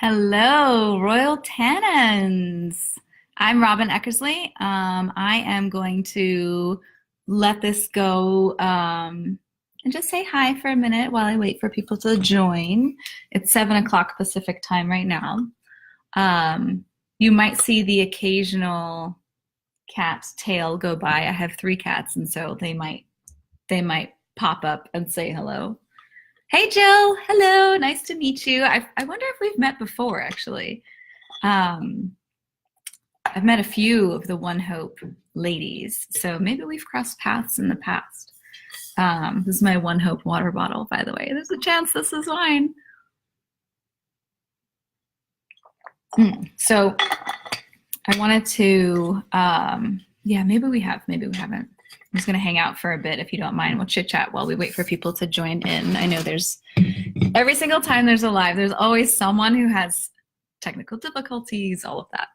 Hello, Royal Tannins. I'm Robyn Eckersley. I am going to let this go and just say hi for a minute while I wait for people to join. It's 7 o'clock Pacific time right now. You might see the occasional cat's tail go by. I have 3 cats, and so they might pop up and say hello. Hey, Jill. Hello. Nice to meet you. I wonder if we've met before, actually. Um, I've met a few of the ONEHOPE ladies, so maybe we've crossed paths in the past. This is my ONEHOPE water bottle, by the way. There's a chance this is wine. So I wanted to, yeah, maybe we have, maybe we haven't. I'm just going to hang out for a bit, if you don't mind. We'll chit chat while we wait for people to join in. I know every single time there's a live, there's always someone who has technical difficulties, all of that.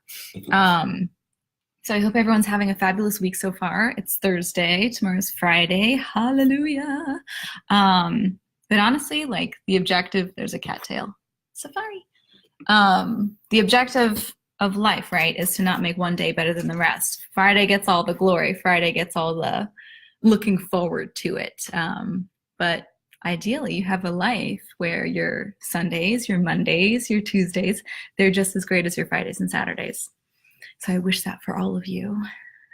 So I hope everyone's having a fabulous week so far. It's Thursday, tomorrow's Friday. Hallelujah. But honestly, like the objective, there's a cattail. Safari. The objective of life, right, is to not make one day better than the rest. Friday gets all the glory. Friday gets all the looking forward to it. But ideally, you have a life where your Sundays, your Mondays, your Tuesdays, they're just as great as your Fridays and Saturdays. So I wish that for all of you.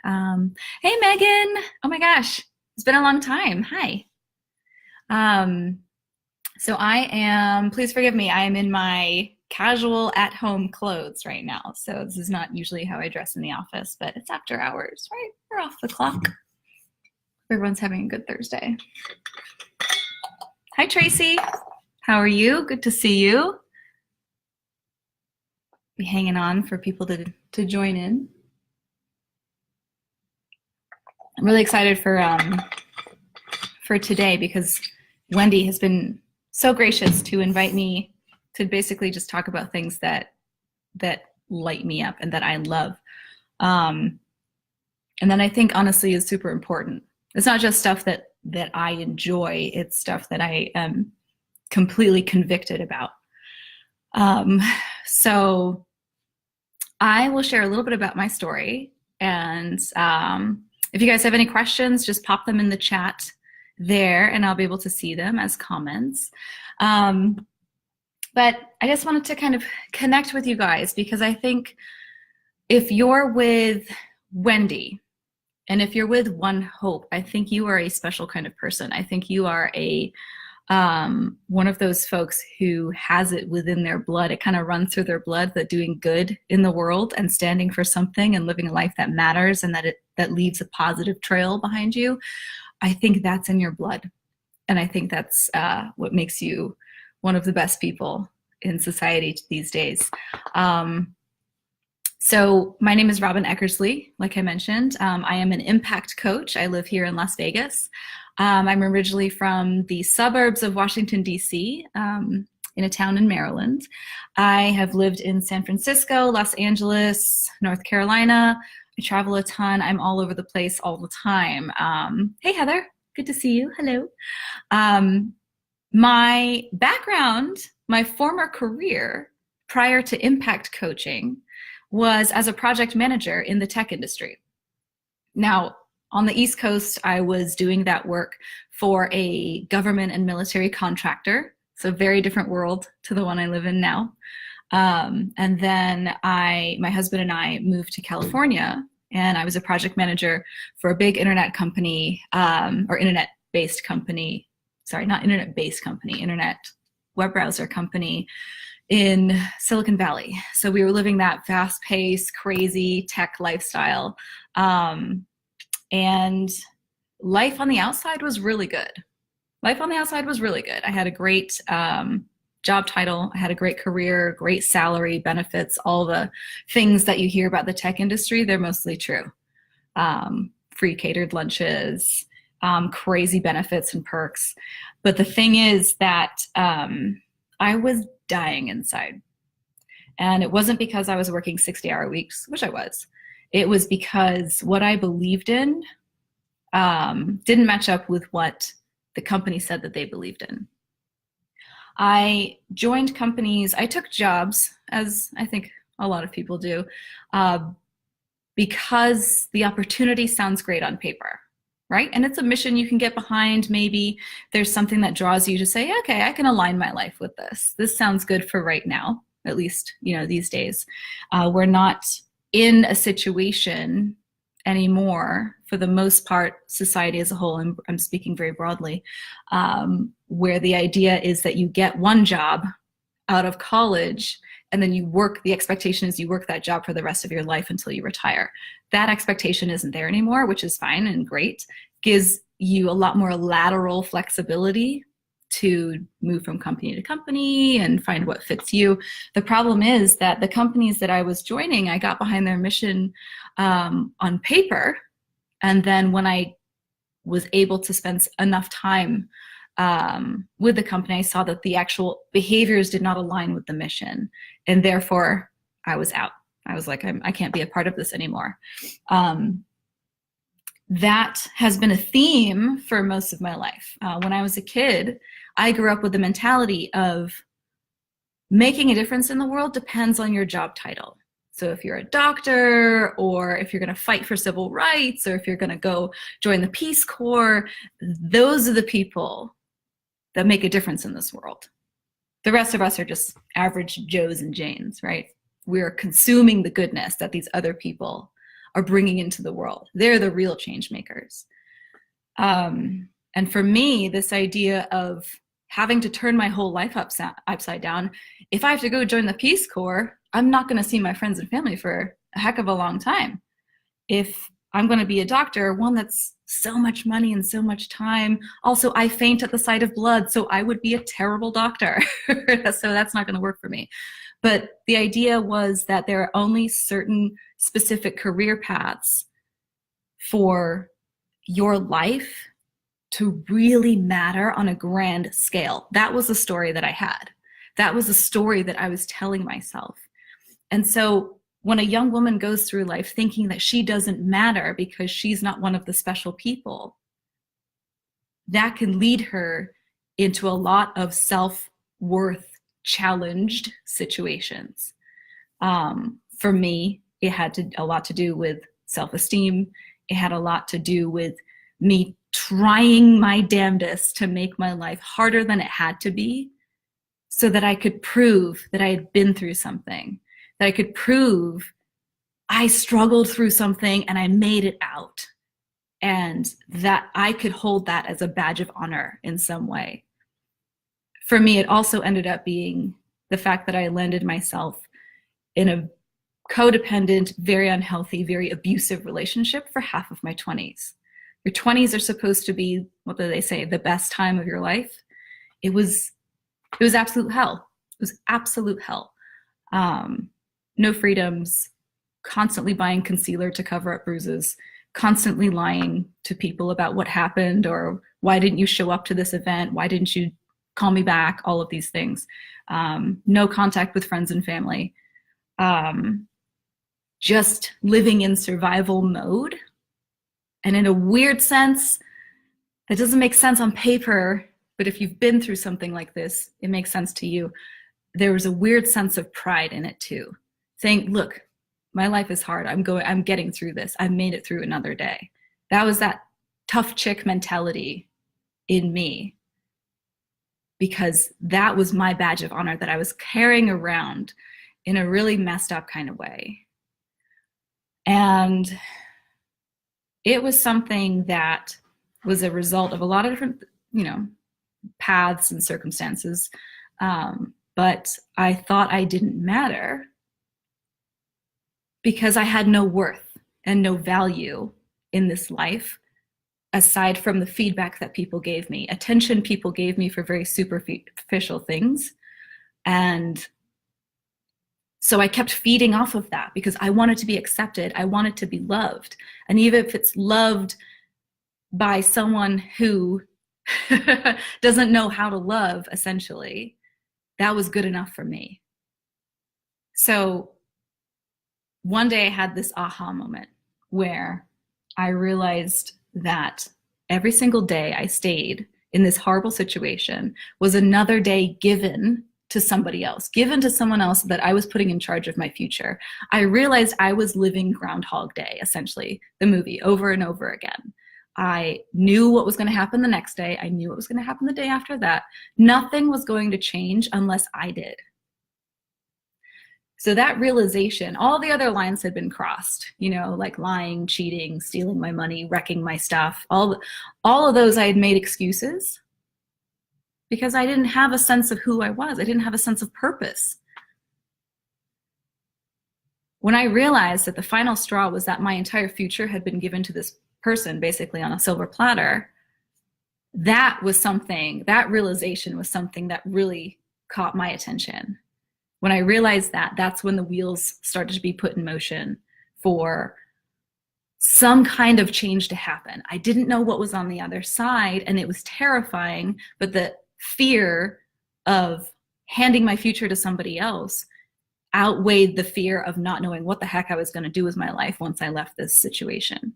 Hey, Megan. Oh my gosh, it's been a long time. Hi. So I am, please forgive me, I am in my casual at-home clothes right now. So this is not usually how I dress in the office, but it's after hours, right? We're off the clock. Everyone's having a good Thursday. Hi, Tracy. How are you? Good to see you. Be hanging on for people to join in. I'm really excited for today because Wendy has been so gracious to invite me to basically just talk about things that light me up and that I love. And then I think honestly is super important. It's not just stuff that I enjoy, it's stuff that I am completely convicted about. So I will share a little bit about my story, and if you guys have any questions, just pop them in the chat there and I'll be able to see them as comments. But I just wanted to kind of connect with you guys because I think if you're with Wendy and if you're with ONEHOPE, I think you are a special kind of person. I think you are one of those folks who has it within their blood. It kind of runs through their blood that doing good in the world and standing for something and living a life that matters and that leaves a positive trail behind you. I think that's in your blood. And I think that's what makes you one of the best people in society these days. So my name is Robyn Eckersley, like I mentioned. I am an impact coach. I live here in Las Vegas. I'm originally from the suburbs of Washington, D.C., in a town in Maryland. I have lived in San Francisco, Los Angeles, North Carolina. I travel a ton. I'm all over the place all the time. Hey, Heather. Good to see you. Hello. My background, my former career prior to impact coaching was as a project manager in the tech industry. Now, on the East Coast, I was doing that work for a government and military contractor. So very different world to the one I live in now. And then my husband and I moved to California, and I was a project manager for a big internet company, or internet-based company. Sorry, not internet-based company, internet web browser company in Silicon Valley. So we were living that fast-paced, crazy tech lifestyle. And life on the outside was really good. Life on the outside was really good. I had a great job title. I had a great career, great salary, benefits, all the things that you hear about the tech industry, they're mostly true. Free catered lunches, crazy benefits and perks. But the thing is that I was dying inside. And it wasn't because I was working 60-hour weeks, which I was. It was because what I believed in didn't match up with what the company said that they believed in. I joined companies, I took jobs as I think a lot of people do, because the opportunity sounds great on paper, right? And it's a mission you can get behind. Maybe there's something that draws you to say, okay, I can align my life with this. This sounds good for right now, at least, these days. We're not in a situation anymore, for the most part, society as a whole, and I'm speaking very broadly, where the idea is that you get one job out of college and then you work, the expectation is you work that job for the rest of your life until you retire. That expectation isn't there anymore, which is fine and great. Gives you a lot more lateral flexibility to move from company to company and find what fits you. The problem is that the companies that I was joining, I got behind their mission on paper. And then when I was able to spend enough time with the company, I saw that the actual behaviors did not align with the mission. And therefore, I was out. I was like, I can't be a part of this anymore. That has been a theme for most of my life. When I was a kid, I grew up with the mentality of making a difference in the world depends on your job title. So if you're a doctor, or if you're going to fight for civil rights, or if you're going to go join the Peace Corps, those are the people that make a difference in this world. The rest of us are just average Joes and Janes, right? We're consuming the goodness that these other people are bringing into the world. They're the real change makers. And for me, this idea of having to turn my whole life upside down, if I have to go join the Peace Corps, I'm not going to see my friends and family for a heck of a long time. If I'm going to be a doctor, one, that's so much money and so much time. Also, I faint at the sight of blood, so I would be a terrible doctor. So that's not going to work for me. But the idea was that there are only certain specific career paths for your life to really matter on a grand scale. That was the story that I had. That was the story that I was telling myself. And so when a young woman goes through life thinking that she doesn't matter because she's not one of the special people, that can lead her into a lot of self-worth challenged situations. For me, it had a lot to do with self-esteem. It had a lot to do with me trying my damnedest to make my life harder than it had to be, so that I could prove that I had been through something, that I could prove I struggled through something and I made it out, and that I could hold that as a badge of honor in some way. For me, it also ended up being the fact that I landed myself in a codependent, very unhealthy, very abusive relationship for half of my 20s. Your 20s are supposed to be, what do they say, the best time of your life. It was absolute hell. It was absolute hell. No freedoms, constantly buying concealer to cover up bruises, constantly lying to people about what happened, or why didn't you show up to this event? Why didn't you call me back? All of these things. No contact with friends and family. Just living in survival mode. And in a weird sense, that doesn't make sense on paper, but if you've been through something like this, it makes sense to you. There was a weird sense of pride in it too. Saying, look, my life is hard. I'm getting through this. I've made it through another day. That was that tough chick mentality in me, because that was my badge of honor that I was carrying around in a really messed up kind of way. And it was something that was a result of a lot of different, paths and circumstances. But I thought I didn't matter because I had no worth and no value in this life, aside from the feedback that people gave me, attention people gave me for very superficial things. And so I kept feeding off of that because I wanted to be accepted. I wanted to be loved. And even if it's loved by someone who doesn't know how to love, essentially, that was good enough for me. So one day I had this aha moment where I realized that every single day I stayed in this horrible situation was another day given to somebody else, given to someone else that I was putting in charge of my future. I realized I was living Groundhog Day, essentially, the movie, over and over again. I knew what was going to happen the next day. I knew what was going to happen the day after that. Nothing was going to change unless I did. So that realization, all the other lines had been crossed, you know, like lying, cheating, stealing my money, wrecking my stuff. All of those I had made excuses because I didn't have a sense of who I was. I didn't have a sense of purpose. When I realized that the final straw was that my entire future had been given to this person basically on a silver platter, that was something, that realization was something that really caught my attention. When I realized that, that's when the wheels started to be put in motion for some kind of change to happen. I didn't know what was on the other side, and it was terrifying, but the fear of handing my future to somebody else outweighed the fear of not knowing what the heck I was going to do with my life once I left this situation.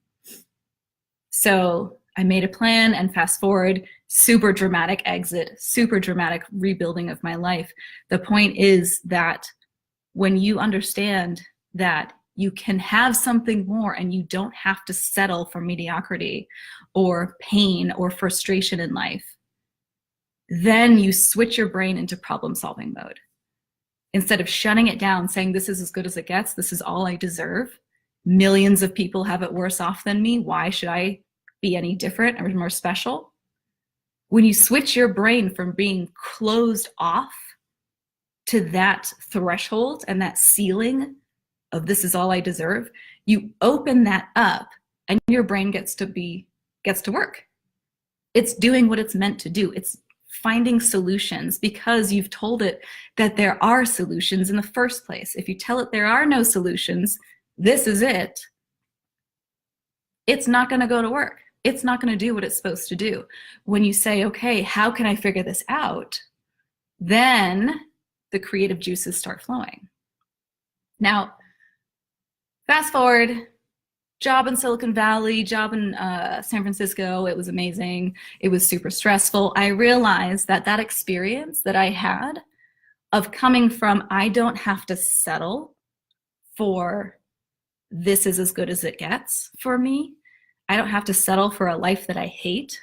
So I made a plan, and fast forward, super dramatic exit, super dramatic rebuilding of my life. The point is that when you understand that you can have something more and you don't have to settle for mediocrity or pain or frustration in life, then you switch your brain into problem-solving mode. Instead of shutting it down, saying this is as good as it gets, this is all I deserve, millions of people have it worse off than me, why should I be any different or more special? When you switch your brain from being closed off to that threshold and that ceiling of this is all I deserve, you open that up and your brain gets to work. It's doing what it's meant to do. It's finding solutions because you've told it that there are solutions in the first place. If you tell it there are no solutions, this is it, it's not going to go to work. It's not going to do what it's supposed to do. When you say, okay, how can I figure this out? Then the creative juices start flowing. Now, fast forward, job in Silicon Valley, job in San Francisco. It was amazing. It was super stressful. I realized that that experience that I had of coming from, I don't have to settle for this is as good as it gets for me. I don't have to settle for a life that I hate.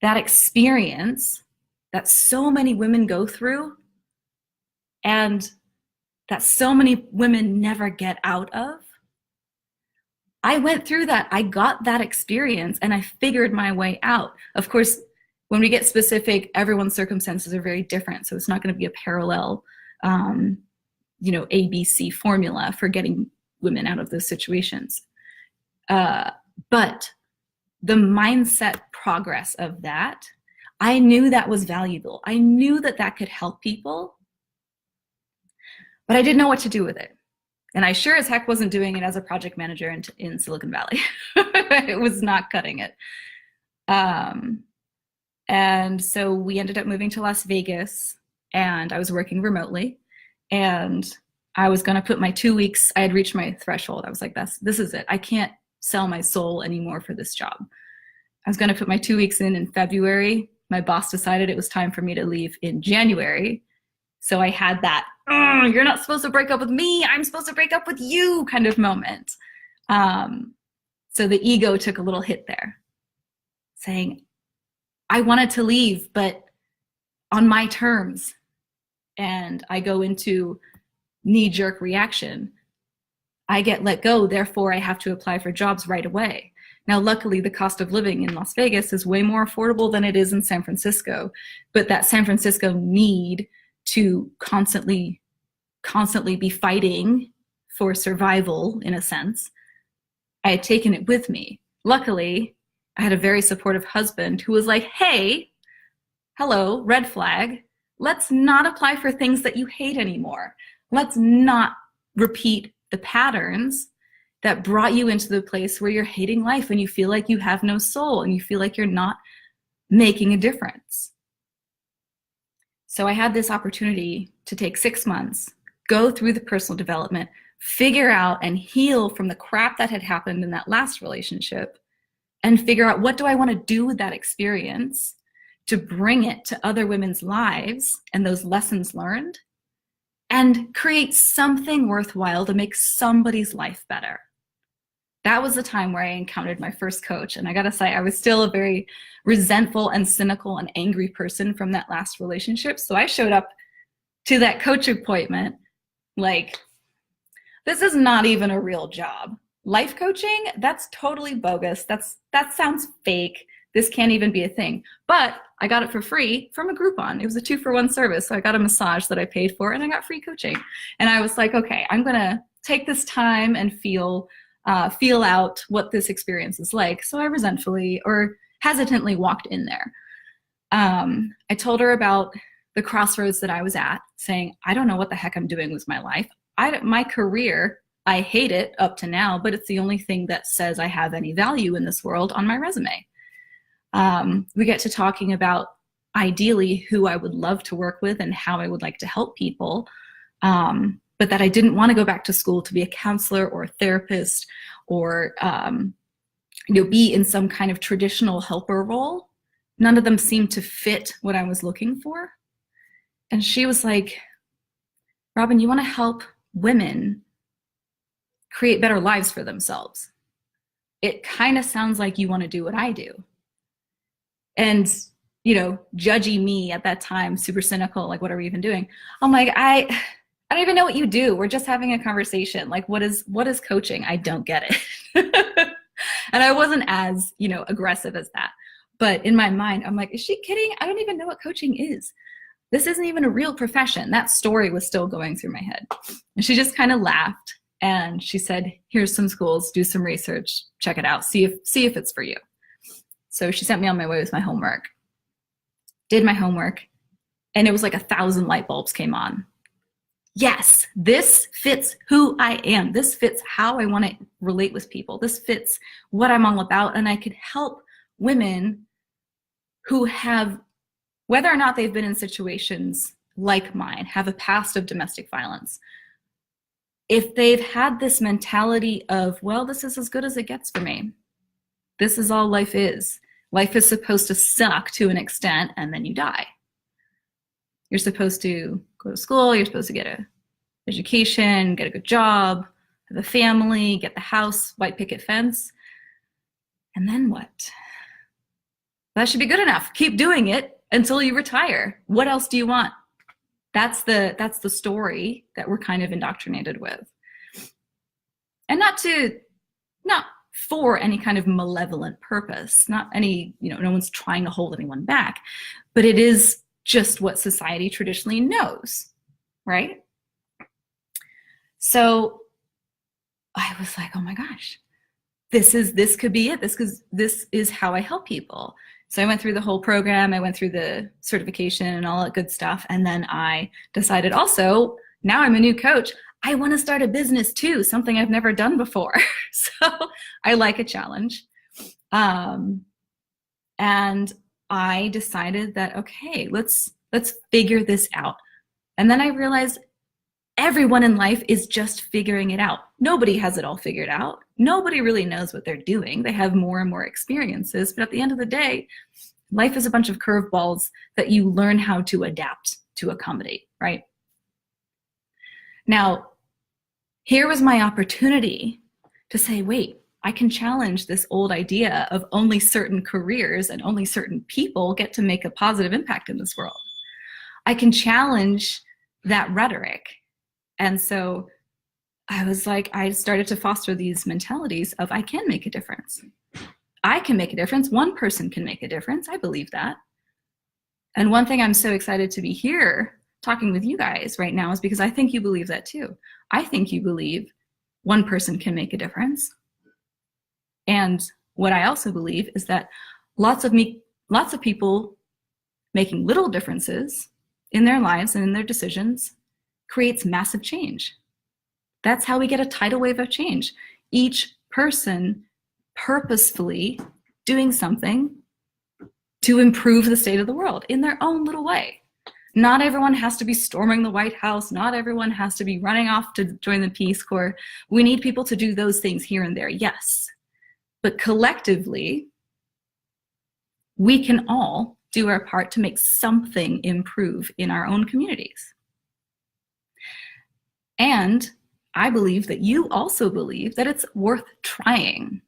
That experience that so many women go through and that so many women never get out of, I went through that. I got that experience and I figured my way out. Of course, when we get specific, everyone's circumstances are very different. So it's not going to be a parallel, ABC formula for getting women out of those situations. But the mindset progress of that, I knew that was valuable. I knew that that could help people, but I didn't know what to do with it. And I sure as heck wasn't doing it as a project manager in Silicon Valley. It was not cutting it. And so we ended up moving to Las Vegas, and I was working remotely, and I was going to put my 2 weeks, I had reached my threshold. I was like, this is it. I can't sell my soul anymore for this job. I was going to put my 2 weeks in February. My boss decided it was time for me to leave in January. So I had that, you're not supposed to break up with me, I'm supposed to break up with you kind of moment. So the ego took a little hit there, saying, I wanted to leave, but on my terms. And I go into knee-jerk reaction. I get let go, therefore I have to apply for jobs right away. Now, luckily, the cost of living in Las Vegas is way more affordable than it is in San Francisco. But that San Francisco need to constantly be fighting for survival, in a sense, I had taken it with me. Luckily, I had a very supportive husband who was like, hey, hello, red flag. Let's not apply for things that you hate anymore. Let's not repeat the patterns that brought you into the place where you're hating life and you feel like you have no soul and you feel like you're not making a difference. So I had this opportunity to take 6 months, go through the personal development, figure out and heal from the crap that had happened in that last relationship, and figure out what do I want to do with that experience to bring it to other women's lives and those lessons learned and create something worthwhile to make somebody's life better. That was the time where I encountered my first coach. And I gotta say, I was still a very resentful and cynical and angry person from that last relationship. So I showed up to that coach appointment like, this is not even a real job. Life coaching, that's totally bogus. That sounds fake. This can't even be a thing. But I got it for free from a Groupon. It was a 2-for-1 service. So I got a massage that I paid for and I got free coaching. And I was like, okay, I'm gonna take this time and feel out what this experience is like. So I resentfully or hesitantly walked in there. I told her about the crossroads that I was at, saying, I don't know what the heck I'm doing with my life. My career, I hate it up to now, but it's the only thing that says I have any value in this world on my resume. We get to talking about ideally who I would love to work with and how I would like to help people, but that I didn't want to go back to school to be a counselor or a therapist or be in some kind of traditional helper role. None of them seemed to fit what I was looking for. And she was like, Robyn, you want to help women create better lives for themselves. It kind of sounds like you want to do what I do. And, judgy me at that time, super cynical, like, what are we even doing? I'm like, I don't even know what you do. We're just having a conversation. Like, what is coaching? I don't get it. And I wasn't as, aggressive as that. But in my mind, I'm like, is she kidding? I don't even know what coaching is. This isn't even a real profession. That story was still going through my head. And she just kind of laughed and she said, here's some schools, do some research, check it out, see if it's for you. So she sent me on my way with my homework. Did my homework, and it was like 1,000 light bulbs came on. Yes, this fits who I am. This fits how I want to relate with people. This fits what I'm all about, and I could help women who have, whether or not they've been in situations like mine, have a past of domestic violence. If they've had this mentality of, well, this is as good as it gets for me. This is all life is. Life is supposed to suck to an extent, and then you die. You're supposed to go to school, you're supposed to get an education, get a good job, have a family, get the house, white picket fence. And then what? That should be good enough. Keep doing it until you retire. What else do you want? That's the story that we're kind of indoctrinated with. And not for any kind of malevolent purpose, not any, no one's trying to hold anyone back, but it is just what society traditionally knows, right? So I was like, oh my gosh, this could be it. This is how I help people. So I went through the whole program. I went through the certification and all that good stuff. And then I decided also, now I'm a new coach, I want to start a business too, something I've never done before. So I like a challenge. And I decided that, okay, let's figure this out. And then I realized everyone in life is just figuring it out. Nobody has it all figured out. Nobody really knows what they're doing. They have more and more experiences, but at the end of the day, life is a bunch of curveballs that you learn how to adapt to accommodate, right? Now, here was my opportunity to say, wait, I can challenge this old idea of only certain careers and only certain people get to make a positive impact in this world. I can challenge that rhetoric. And so I was like, I started to foster these mentalities of I can make a difference. I can make a difference. One person can make a difference. I believe that. And one thing I'm so excited to be here talking with you guys right now is because I think you believe that too. I think you believe one person can make a difference. And what I also believe is that lots of people making little differences in their lives and in their decisions creates massive change. That's how we get a tidal wave of change. Each person purposefully doing something to improve the state of the world in their own little way. Not everyone has to be storming the White House. Not everyone has to be running off to join the Peace Corps. We need people to do those things here and there, yes. But collectively, we can all do our part to make something improve in our own communities. And I believe that you also believe that it's worth trying.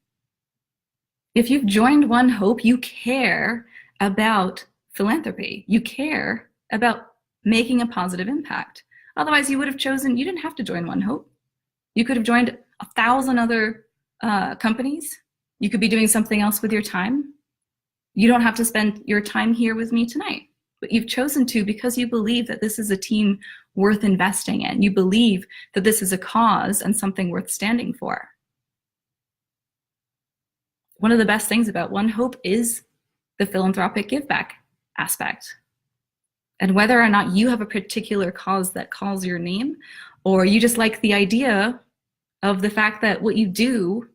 If you've joined ONEHOPE, you care about philanthropy. You care about making a positive impact. Otherwise, you would have chosen, you didn't have to join ONEHOPE. You could have joined 1,000 other companies. You could be doing something else with your time. You don't have to spend your time here with me tonight, but you've chosen to because you believe that this is a team worth investing in. You believe that this is a cause and something worth standing for. One of the best things about ONEHOPE is the philanthropic give back aspect. And whether or not you have a particular cause that calls your name, or you just like the idea of the fact that what you do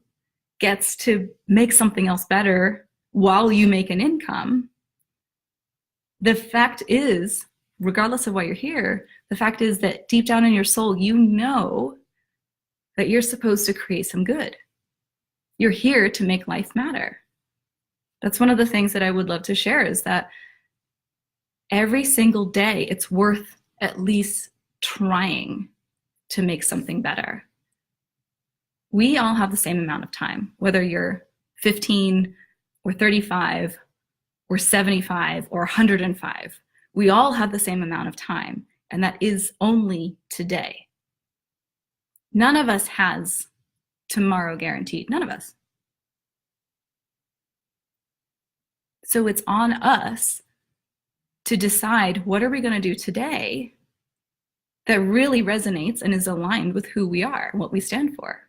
gets to make something else better while you make an income, the fact is, regardless of why you're here, the fact is that deep down in your soul, you know that you're supposed to create some good. You're here to make life matter. That's one of the things that I would love to share, is that every single day, it's worth at least trying to make something better. We all have the same amount of time, whether you're 15 or 35 or 75 or 105. We all have the same amount of time, and that is only today. None of us has tomorrow guaranteed. None of us. So it's on us to decide, what are we going to do today that really resonates and is aligned with who we are, what we stand for.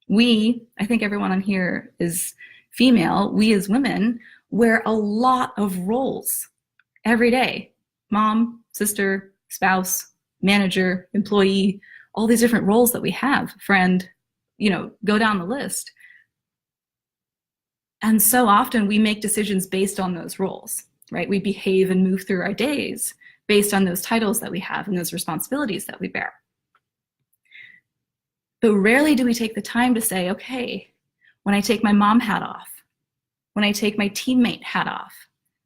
I think everyone on here is female. We as women wear a lot of roles every day. Mom, sister, spouse, manager, employee, all these different roles that we have, friend, go down the list. And so often we make decisions based on those roles, right? We behave and move through our days based on those titles that we have and those responsibilities that we bear. But rarely do we take the time to say, okay, when I take my mom hat off, when I take my teammate hat off,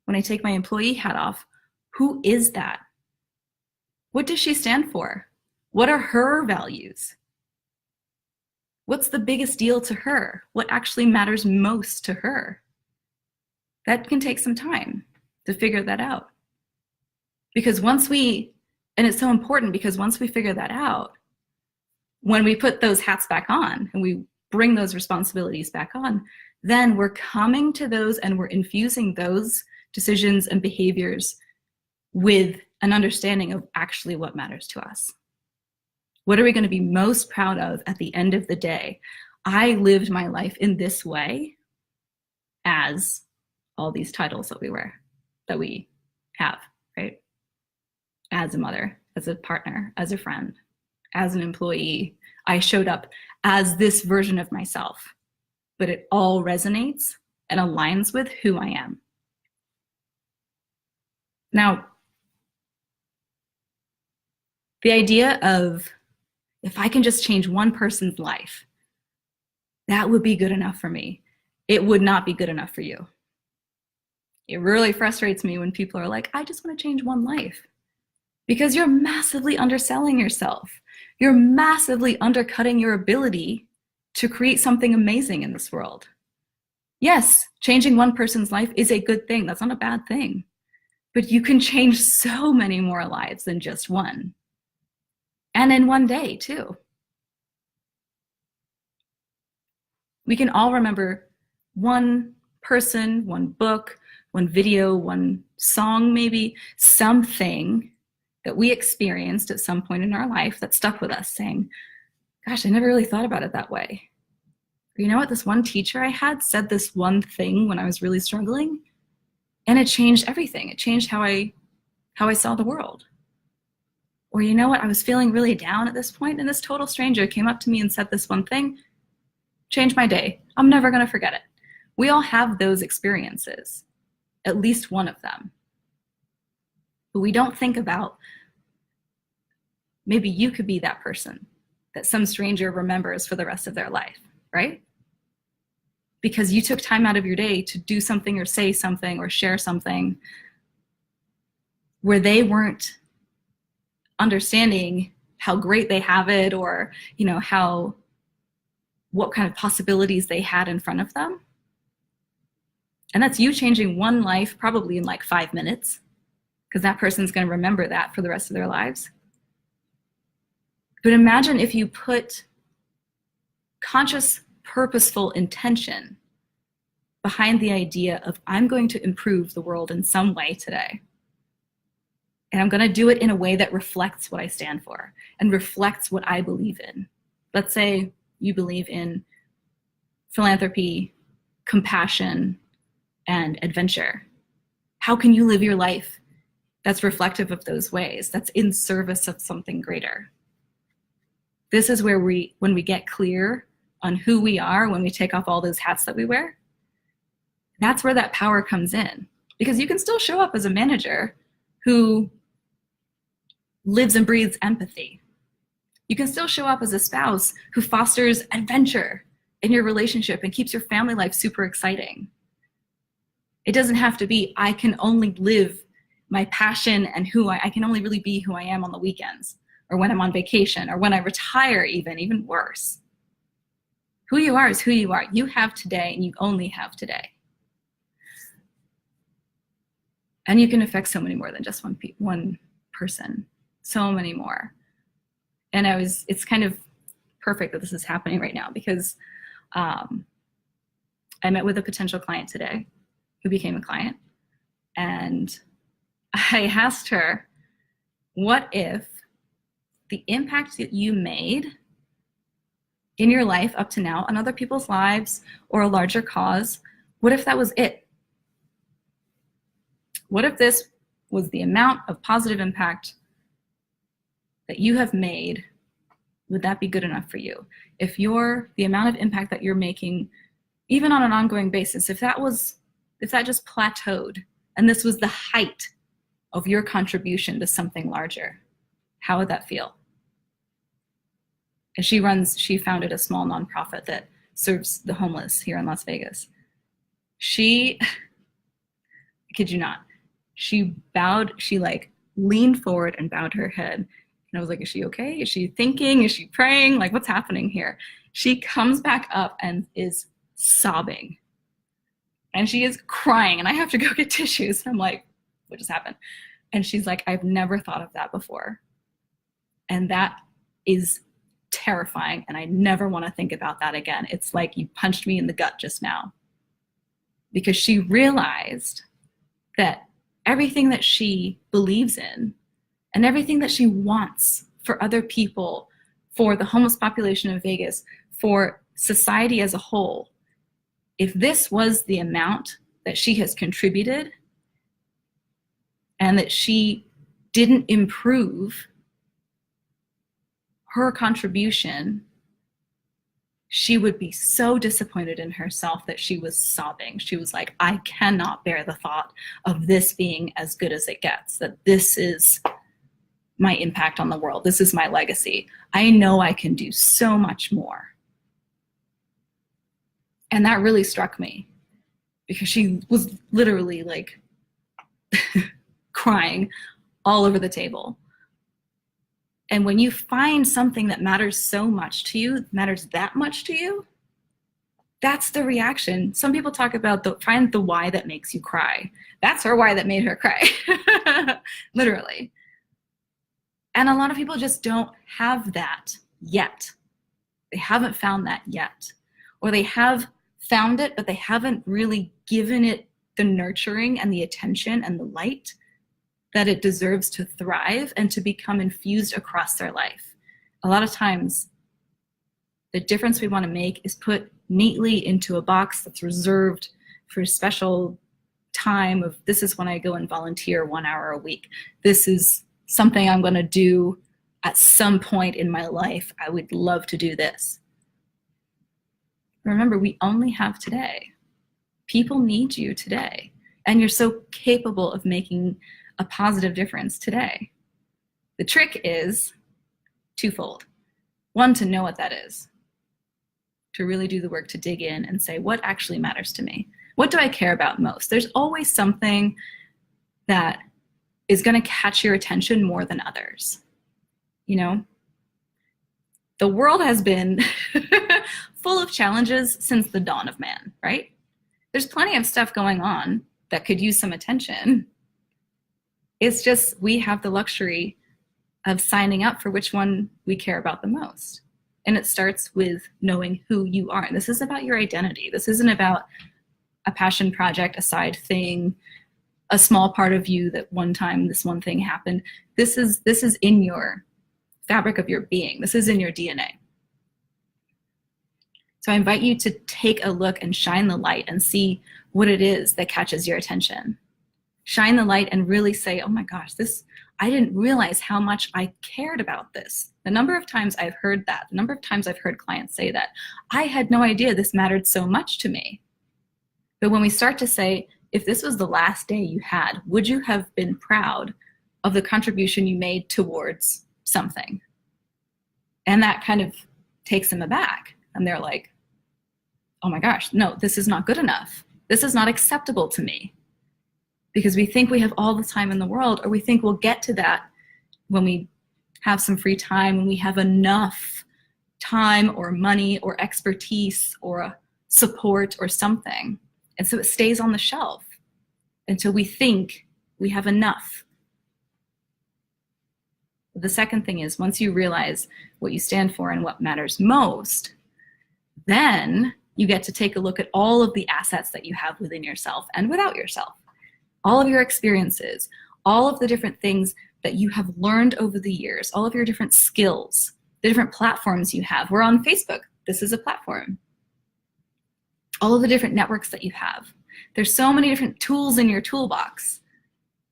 when I take my employee hat off, who is that? What does she stand for? What are her values? What's the biggest deal to her? What actually matters most to her? That can take some time to figure that out. Because and it's so important, because once we figure that out, when we put those hats back on and we bring those responsibilities back on, then we're coming to those and we're infusing those decisions and behaviors with an understanding of actually what matters to us. What are we going to be most proud of at the end of the day? I lived my life in this way, as all these titles that we have, right? As a mother, as a partner, as a friend, as an employee. I showed up as this version of myself, but it all resonates and aligns with who I am. Now, the idea of, if I can just change one person's life, that would be good enough for me. It would not be good enough for you. It really frustrates me when people are like, I just want to change one life. Because you're massively underselling yourself. You're massively undercutting your ability to create something amazing in this world. Yes, changing one person's life is a good thing. That's not a bad thing. But you can change so many more lives than just one. And in one day, too. We can all remember one person, one book, one video, one song, maybe something that we experienced at some point in our life that stuck with us, saying, gosh, I never really thought about it that way. Or, you know what, this one teacher I had said this one thing when I was really struggling, and it changed everything. It changed how I saw the world. Or, you know what, I was feeling really down at this point, and this total stranger came up to me and said this one thing, changed my day. I'm never going to forget it. We all have those experiences, at least one of them. But we don't think about, maybe you could be that person that some stranger remembers for the rest of their life, right? because you took time out of your day to do something or say something or share something where they weren't understanding how great they have it, or, you know, what kind of possibilities they had in front of them. And that's you changing one life probably in like 5 minutes, because that person's going to remember that for the rest of their lives. But imagine if you put conscious, purposeful intention behind the idea of, I'm going to improve the world in some way today. And I'm going to do it in a way that reflects what I stand for and reflects what I believe in. Let's say you believe in philanthropy, compassion, and adventure. How can you live your life that's reflective of those ways, that's in service of something greater? This is where when we get clear on who we are, when we take off all those hats that we wear, that's where that power comes in. Because you can still show up as a manager who lives and breathes empathy. You can still show up as a spouse who fosters adventure in your relationship and keeps your family life super exciting. It doesn't have to be, I can only live my passion and I can only really be who I am on the weekends, or when I'm on vacation, or when I retire, even worse. Who you are is who you are. You have today, and you only have today. And you can affect so many more than just one person. So many more. And it's kind of perfect that this is happening right now, because I met with a potential client today who became a client. And I asked her, what if the impact that you made in your life up to now on other people's lives or a larger cause, what if that was it? What if this was the amount of positive impact that you have made? Would that be good enough for you? If the amount of impact that you're making, even on an ongoing basis, if that just plateaued and this was the height of your contribution to something larger, how would that feel? And she founded a small nonprofit that serves the homeless here in Las Vegas. I kid you not, she leaned forward and bowed her head. And I was like, is she okay? Is she thinking? Is she praying? Like, what's happening here? She comes back up and is sobbing. And she is crying. And I have to go get tissues. I'm like, what just happened? And she's like, I've never thought of that before. And that is terrifying. And I never want to think about that again. It's like you punched me in the gut just now. Because she realized that everything that she believes in and everything that she wants for other people, for the homeless population of Vegas, for society as a whole, if this was the amount that she has contributed and that she didn't improve her contribution, she would be so disappointed in herself that she was sobbing. She was like, I cannot bear the thought of this being as good as it gets, that this is my impact on the world. This is my legacy. I know I can do so much more. And that really struck me, because she was literally like crying all over the table. And when you find something that matters so much to you, matters that much to you, that's the reaction. Some people talk about find the why that makes you cry. That's her why that made her cry, literally. And a lot of people just don't have that yet. They haven't found that yet. Or they have found it, but they haven't really given it the nurturing and the attention and the light that it deserves to thrive and to become infused across their life. A lot of times, the difference we want to make is put neatly into a box that's reserved for a special time of, this is when I go and volunteer 1 hour a week. This is something I'm going to do at some point in my life. I would love to do this. Remember, we only have today. People need you today. And you're so capable of making a positive difference today. The trick is twofold. One, to know what that is. to really do the work to dig in and say, what actually matters to me? What do I care about most? There's always something that is going to catch your attention more than others. You know, the world has been full of challenges since the dawn of man, right? There's plenty of stuff going on that could use some attention. It's just we have the luxury of signing up for which one we care about the most. And it starts with knowing who you are. And this is about your identity. This isn't about a passion project, a side thing, a small part of you that one time this one thing happened. This is in your fabric of your being. This is in your DNA. So I invite you to take a look and shine the light and see what it is that catches your attention. Shine the light and really say, oh my gosh, I didn't realize how much I cared about this. The number of times I've heard that, the number of times I've heard clients say that, I had no idea this mattered so much to me. But when we start to say, if this was the last day you had, would you have been proud of the contribution you made towards something? And that kind of takes them aback. And they're like, oh my gosh, no, this is not good enough. This is not acceptable to me. Because we think we have all the time in the world, or we think we'll get to that when we have some free time, when we have enough time or money or expertise or support or something. And so it stays on the shelf until we think we have enough. The second thing is, once you realize what you stand for and what matters most, then you get to take a look at all of the assets that you have within yourself and without yourself. All of your experiences, all of the different things that you have learned over the years, all of your different skills, the different platforms you have. We're on Facebook. This is a platform. All of the different networks that you have. There's so many different tools in your toolbox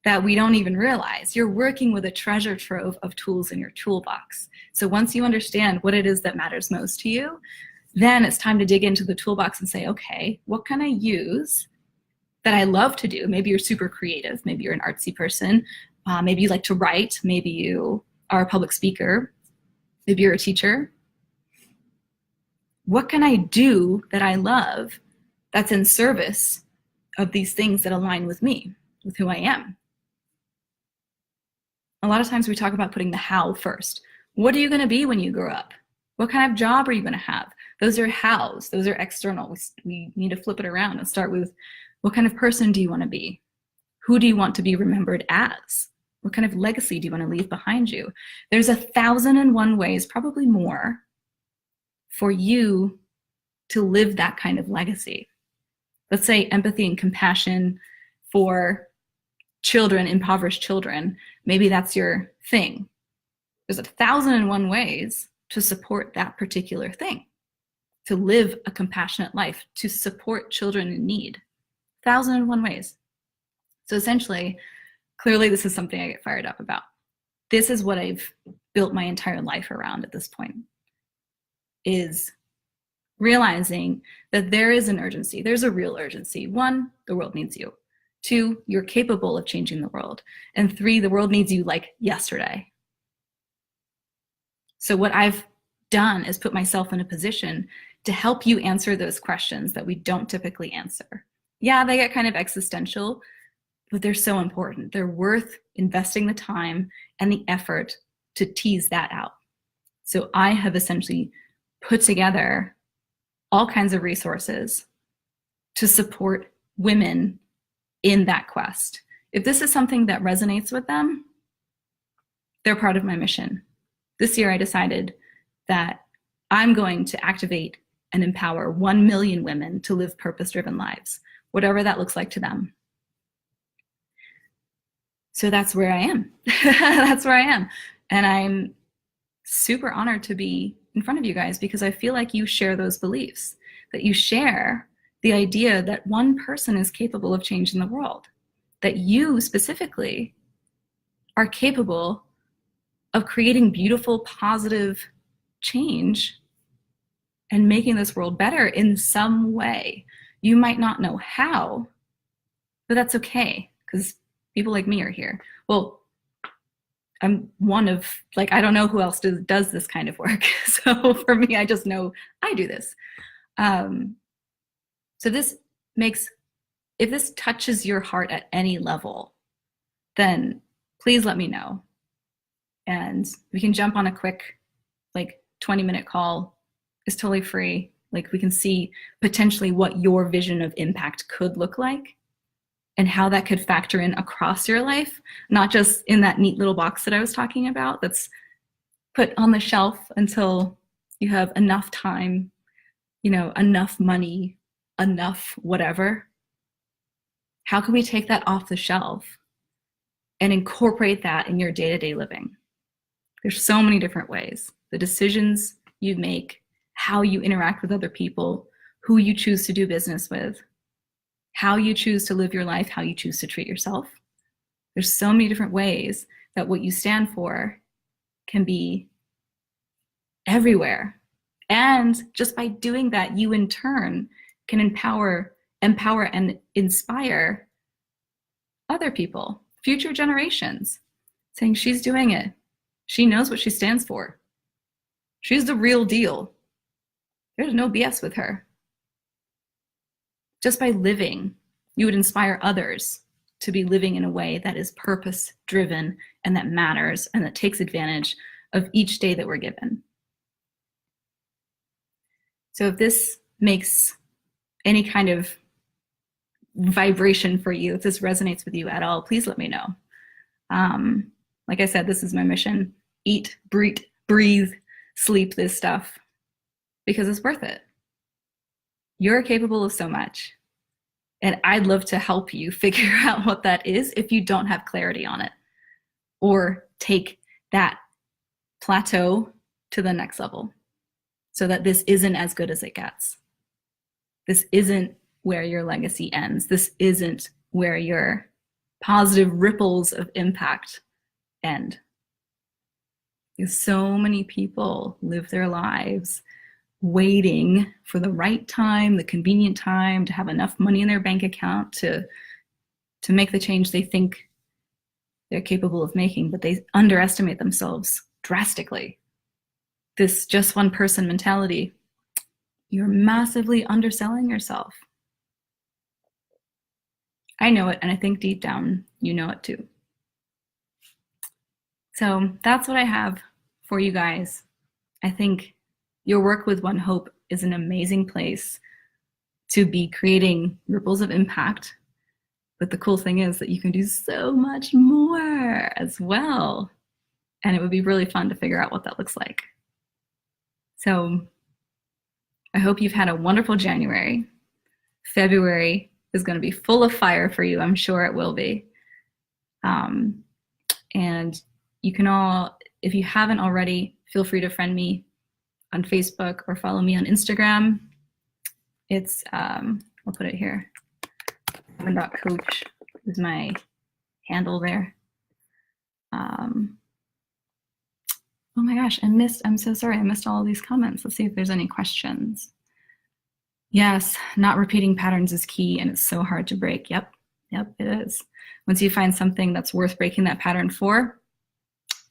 that we don't even realize. You're working with a treasure trove of tools in your toolbox. So once you understand what it is that matters most to you, then it's time to dig into the toolbox and say, okay, what can I use that I love to do? Maybe you're super creative. Maybe you're an artsy person. Maybe you like to write. Maybe you are a public speaker. Maybe you're a teacher. What can I do that I love that's in service of these things that align with me, with who I am? A lot of times we talk about putting the how first. What are you going to be when you grow up? What kind of job are you going to have? Those are hows. Those are external. We need to flip it around and start with, what kind of person do you want to be? Who do you want to be remembered as? What kind of legacy do you want to leave behind you? There's 1,001 ways, probably more, for you to live that kind of legacy. Let's say empathy and compassion for children, impoverished children. Maybe that's your thing. There's 1,001 ways to support that particular thing, to live a compassionate life, to support children in need. 1,001 ways. So essentially, clearly this is something I get fired up about. This is what I've built my entire life around at this point, is realizing that there is an urgency. There's a real urgency. 1, the world needs you. 2, you're capable of changing the world. And 3, the world needs you like yesterday. So what I've done is put myself in a position to help you answer those questions that we don't typically answer. Yeah, they get kind of existential, but they're so important. They're worth investing the time and the effort to tease that out. So I have essentially put together all kinds of resources to support women in that quest. If this is something that resonates with them, they're part of my mission. This year I decided that I'm going to activate and empower 1 million women to live purpose-driven lives, whatever that looks like to them. So that's where I am. That's where I am. And I'm super honored to be in front of you guys, because I feel like you share those beliefs, that you share the idea that one person is capable of changing the world, that you specifically are capable of creating beautiful, positive change and making this world better in some way. You might not know how, but that's okay, because people like me are here. Well, I'm one of, like, I don't know who else does this kind of work. So for me, I just know I do this. So this makes, if this touches your heart at any level, then please let me know. And we can jump on a quick, like, 20-minute call. It's totally free. Like, we can see potentially what your vision of impact could look like and how that could factor in across your life, not just in that neat little box that I was talking about that's put on the shelf until you have enough time, you know, enough money, enough whatever. How can we take that off the shelf and incorporate that in your day-to-day living? There's so many different ways. The decisions you make, how you interact with other people, who you choose to do business with, how you choose to live your life, how you choose to treat yourself. There's so many different ways that what you stand for can be everywhere. And just by doing that, you in turn can empower and inspire other people, future generations, saying she's doing it. She knows what she stands for. She's the real deal. There's no BS with her. Just by living, you would inspire others to be living in a way that is purpose-driven and that matters and that takes advantage of each day that we're given. So if this makes any kind of vibration for you, if this resonates with you at all, please let me know. Like I said, this is my mission. Eat, breathe, sleep this stuff because it's worth it. You're capable of so much. And I'd love to help you figure out what that is if you don't have clarity on it, or take that plateau to the next level so that this isn't as good as it gets. This isn't where your legacy ends. This isn't where your positive ripples of impact end. Because so many people live their lives waiting for the right time, the convenient time, to have enough money in their bank account to make the change they think they're capable of making, but they underestimate themselves drastically. This just one person mentality, you're massively underselling yourself. I know it, and I think deep down you know it too. So that's what I have for you guys. I think your work with ONEHOPE is an amazing place to be creating ripples of impact. But the cool thing is that you can do so much more as well. And it would be really fun to figure out what that looks like. So I hope you've had a wonderful January. February is going to be full of fire for you. I'm sure it will be. And you can all, if you haven't already, feel free to friend me on Facebook or follow me on Instagram. It's, I'll put it here. Robyn.coach is my handle there. Oh my gosh, I'm so sorry, I missed all of these comments. Let's see if there's any questions. Yes, not repeating patterns is key, and it's so hard to break. Yep, it is. Once you find something that's worth breaking that pattern for,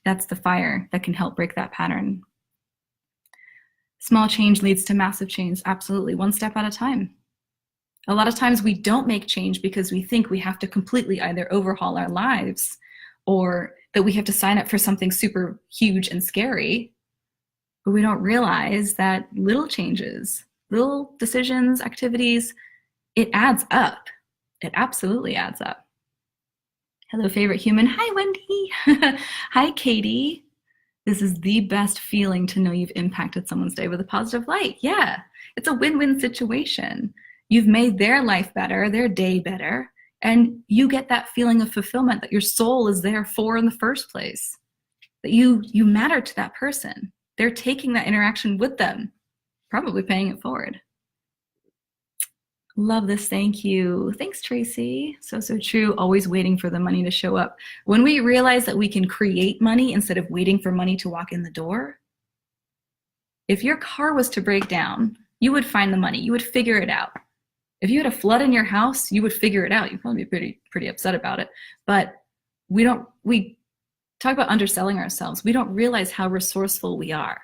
that's the fire that can help break that pattern. Small change leads to massive change, absolutely, one step at a time. A lot of times we don't make change because we think we have to completely either overhaul our lives or that we have to sign up for something super huge and scary, but we don't realize that little changes, little decisions, activities, it adds up. It absolutely adds up. Hello, favorite human. Hi, Wendy. Hi, Katie. This is the best feeling to know you've impacted someone's day with a positive light. Yeah, it's a win-win situation. You've made their life better, their day better, and you get that feeling of fulfillment that your soul is there for in the first place, that you matter to that person. They're taking that interaction with them, probably paying it forward. Love this, thank you. Thanks, Tracy. So true, always waiting for the money to show up. When we realize that we can create money instead of waiting for money to walk in the door, if your car was to break down, you would find the money, you would figure it out. If you had a flood in your house, you would figure it out. You'd probably be pretty upset about it. But we talk about underselling ourselves. We don't realize how resourceful we are.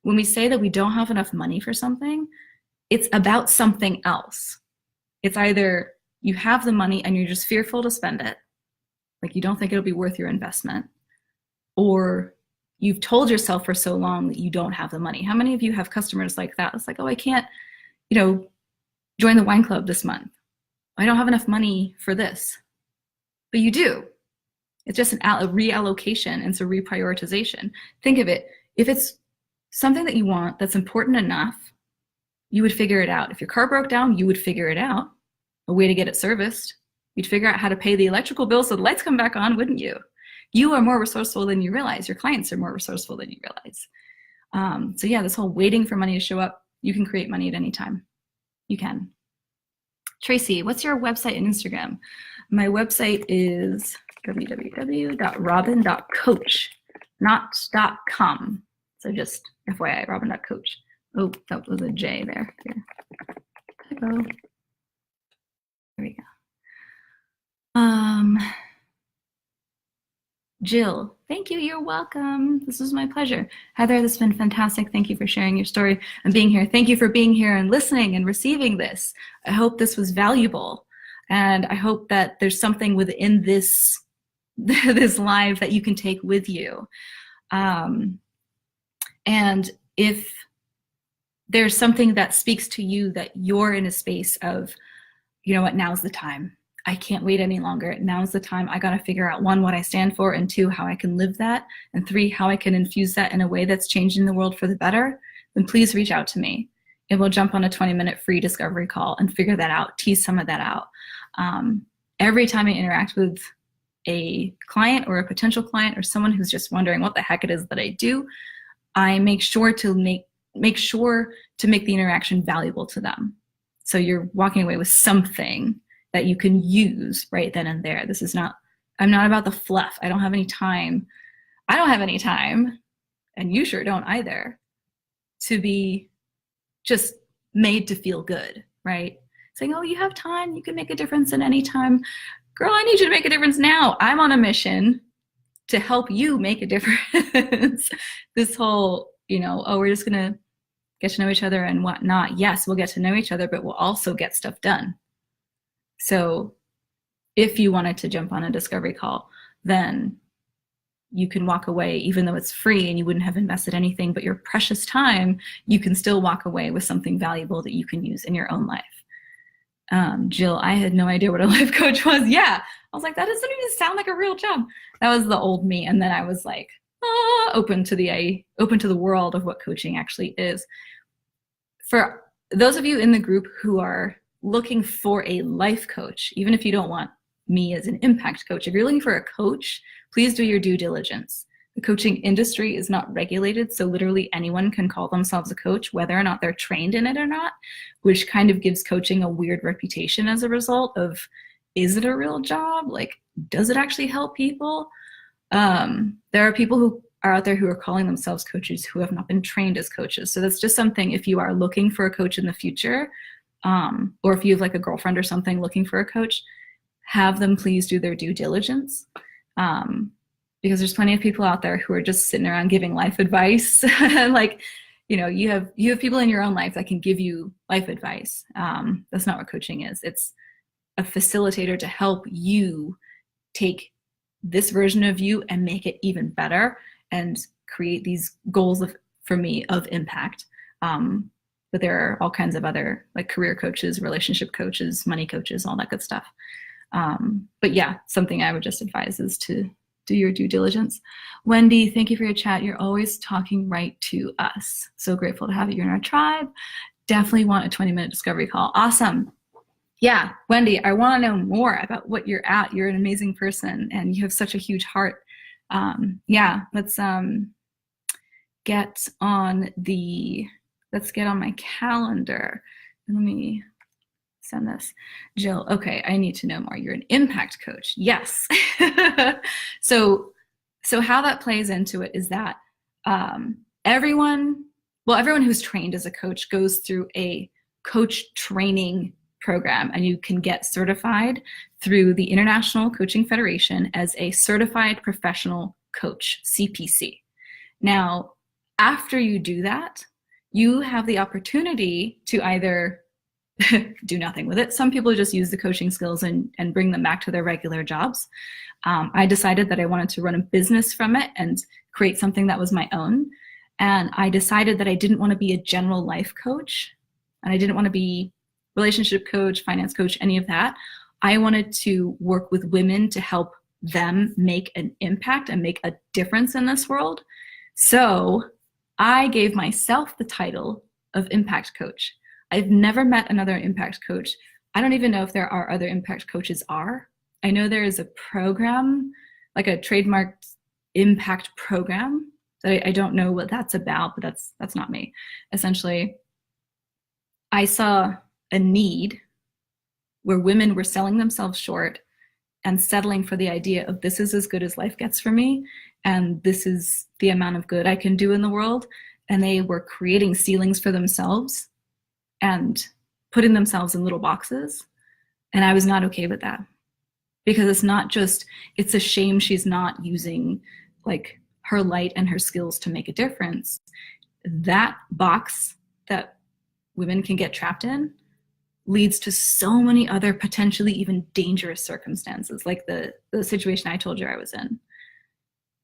When we say that we don't have enough money for something, it's about something else. It's either you have the money and you're just fearful to spend it, like you don't think it'll be worth your investment, or you've told yourself for so long that you don't have the money. How many of you have customers like that? It's like, oh, I can't, join the wine club this month. I don't have enough money for this. But you do. It's just a reallocation and it's a reprioritization. Think of it. If it's something that you want that's important enough, you would figure it out. If your car broke down, you would figure it out, a way to get it serviced. You'd figure out how to pay the electrical bill so the lights come back on, wouldn't you? You are more resourceful than you realize. Your clients are more resourceful than you realize. So yeah, this whole waiting for money to show up, you can create money at any time. You can. Tracy, what's your website and Instagram? My website is www.robyn.coach, not .com. So just FYI, robyn.coach. Oh, that was a J there. Here. Typo. There we go. Jill, thank you. You're welcome. This was my pleasure. Heather, this has been fantastic. Thank you for sharing your story and being here. Thank you for being here and listening and receiving this. I hope this was valuable. And I hope that there's something within this, this live that you can take with you. And if there's something that speaks to you that you're in a space of, you know what, now's the time. I can't wait any longer. Now's the time. I got to figure out, 1, what I stand for, and 2, how I can live that, and 3, how I can infuse that in a way that's changing the world for the better, then please reach out to me. And we'll jump on a 20-minute free discovery call and figure that out, tease some of that out. Every time I interact with a client or a potential client or someone who's just wondering what the heck it is that I do, I make sure to make the interaction valuable to them. So you're walking away with something that you can use right then and there. This is not, I'm not about the fluff. I don't have any time. I don't have any time, and you sure don't either, to be just made to feel good, right? Saying, oh, you have time, you can make a difference at any time. Girl, I need you to make a difference now. I'm on a mission to help you make a difference. This whole, oh, we're just gonna get to know each other and whatnot. Yes, we'll get to know each other, but we'll also get stuff done. So if you wanted to jump on a discovery call, then you can walk away, even though it's free and you wouldn't have invested anything but your precious time, you can still walk away with something valuable that you can use in your own life. Jill, I had no idea what a life coach was. Yeah, I was like, that doesn't even sound like a real job. That was the old me. And then I was like, open to the world of what coaching actually is. For those of you in the group who are looking for a life coach, even if you don't want me as an impact coach, if you're looking for a coach, please do your due diligence. The coaching industry is not regulated, so literally anyone can call themselves a coach, whether or not they're trained in it or not, which kind of gives coaching a weird reputation as a result of, is it a real job? Like, does it actually help people? There are people who are out there who are calling themselves coaches who have not been trained as coaches. So that's just something, if you are looking for a coach in the future, or if you have like a girlfriend or something looking for a coach, have them please do their due diligence. Because there's plenty of people out there who are just sitting around giving life advice. Like, you have people in your own life that can give you life advice. That's not what coaching is. It's a facilitator to help you take this version of you and make it even better and create these goals for me of impact. But there are all kinds of other, like, career coaches, relationship coaches, money coaches, all that good stuff. But yeah, something I would just advise is to do your due diligence. Wendy, thank you for your chat. You're always talking right to us. So grateful to have you in our tribe. Definitely want a 20-minute discovery call. Awesome. Yeah, Wendy, I want to know more about what you're at. You're an amazing person and you have such a huge heart. Yeah, let's get on my calendar. Let me send this. Jill, okay, I need to know more. You're an impact coach. Yes. So how that plays into it is that everyone who's trained as a coach goes through a coach training program, and you can get certified through the International Coaching Federation as a certified professional coach, CPC. Now, after you do that, you have the opportunity to either do nothing with it. Some people just use the coaching skills and bring them back to their regular jobs. I decided that I wanted to run a business from it and create something that was my own. And I decided that I didn't want to be a general life coach, and I didn't want to be relationship coach, finance coach, any of that. I wanted to work with women to help them make an impact and make a difference in this world. So I gave myself the title of impact coach. I've never met another impact coach. I don't even know if there are other impact coaches are. I know there is a program, like a trademarked impact program, that I don't know what that's about, but that's not me. Essentially, I saw a need where women were selling themselves short and settling for the idea of this is as good as life gets for me, and this is the amount of good I can do in the world. And they were creating ceilings for themselves and putting themselves in little boxes. And I was not okay with that, because it's not just, it's a shame she's not using like her light and her skills to make a difference. That box that women can get trapped in leads to so many other potentially even dangerous circumstances, like the situation I told you I was in.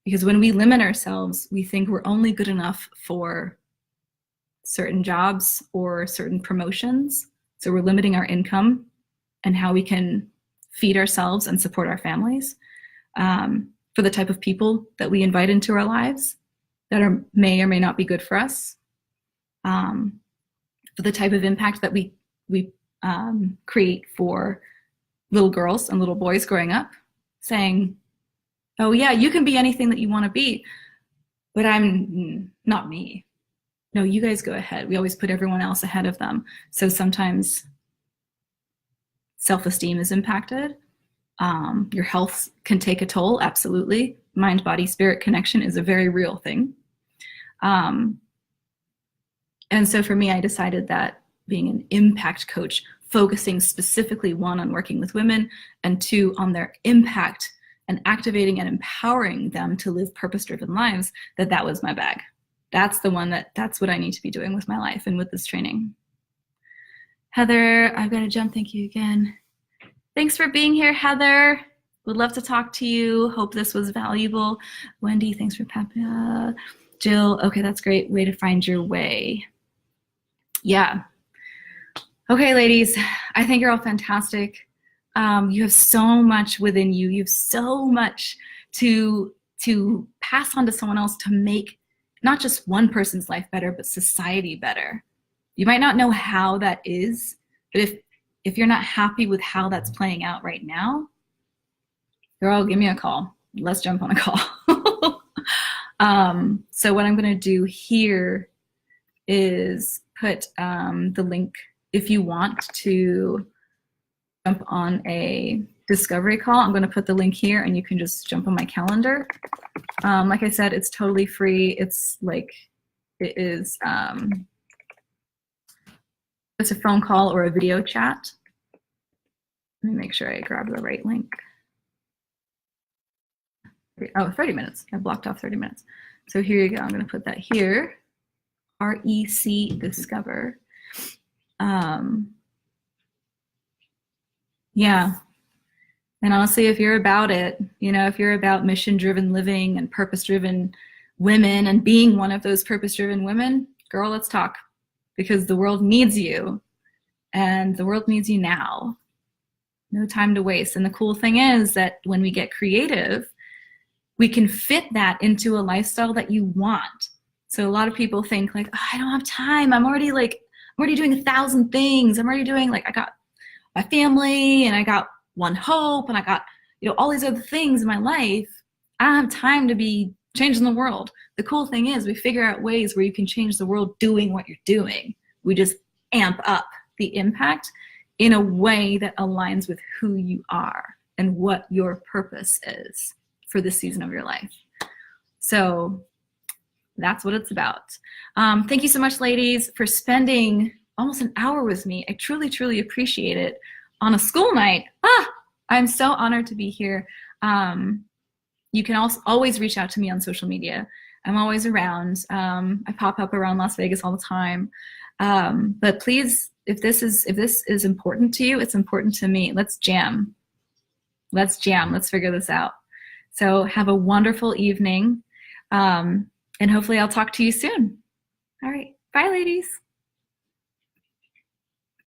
Because when we limit ourselves, we think we're only good enough for certain jobs or certain promotions. So we're limiting our income and how we can feed ourselves and support our families, for the type of people that we invite into our lives that may or may not be good for us, for the type of impact that we create for little girls and little boys growing up, saying, oh yeah, you can be anything that you want to be, but I'm not me. No, you guys go ahead. We always put everyone else ahead of them. So sometimes self-esteem is impacted. Your health can take a toll, absolutely. Mind, body, spirit connection is a very real thing. And so for me, I decided that being an impact coach, focusing specifically, one, on working with women, and two, on their impact and activating and empowering them to live purpose-driven lives, that was my bag. That's the one that's what I need to be doing with my life and with this training. Heather, I've got to jump. Thank you again. Thanks for being here, Heather. Would love to talk to you. Hope this was valuable. Wendy, thanks for Papa. Jill, okay, that's great. Way to find your way. Yeah. Okay, ladies, I think you're all fantastic. You have so much within you. You have so much to pass on to someone else to make not just one person's life better, but society better. You might not know how that is, but if you're not happy with how that's playing out right now, girl, give me a call. Let's jump on a call. So what I'm going to do here is put the link if you want to jump on a discovery call. I'm going to put the link here and you can just jump on my calendar. Like I said, it's totally free. It's it's a phone call or a video chat. Let me make sure I grab the right link. Oh, 30 minutes. I blocked off 30 minutes. So here you go. I'm going to put that here. REC Discover. Yeah. And honestly, if you're about it, if you're about mission-driven living and purpose-driven women and being one of those purpose-driven women, girl, let's talk. Because the world needs you. And the world needs you now. No time to waste. And the cool thing is that when we get creative, we can fit that into a lifestyle that you want. So a lot of people think like, oh, I don't have time. I'm already doing 1,000 things. I'm already doing I got my family and I got ONEHOPE and I got, all these other things in my life. I don't have time to be changing the world. The cool thing is we figure out ways where you can change the world doing what you're doing. We just amp up the impact in a way that aligns with who you are and what your purpose is for this season of your life. So that's what it's about. Thank you so much, ladies, for spending almost an hour with me. I truly, truly appreciate it on a school night. I'm so honored to be here. You can also always reach out to me on social media. I'm always around. I pop up around Las Vegas all the time. But please, if this is important to you, it's important to me. Let's jam. Let's jam. Let's figure this out. So have a wonderful evening. And hopefully I'll talk to you soon. All right. Bye, ladies.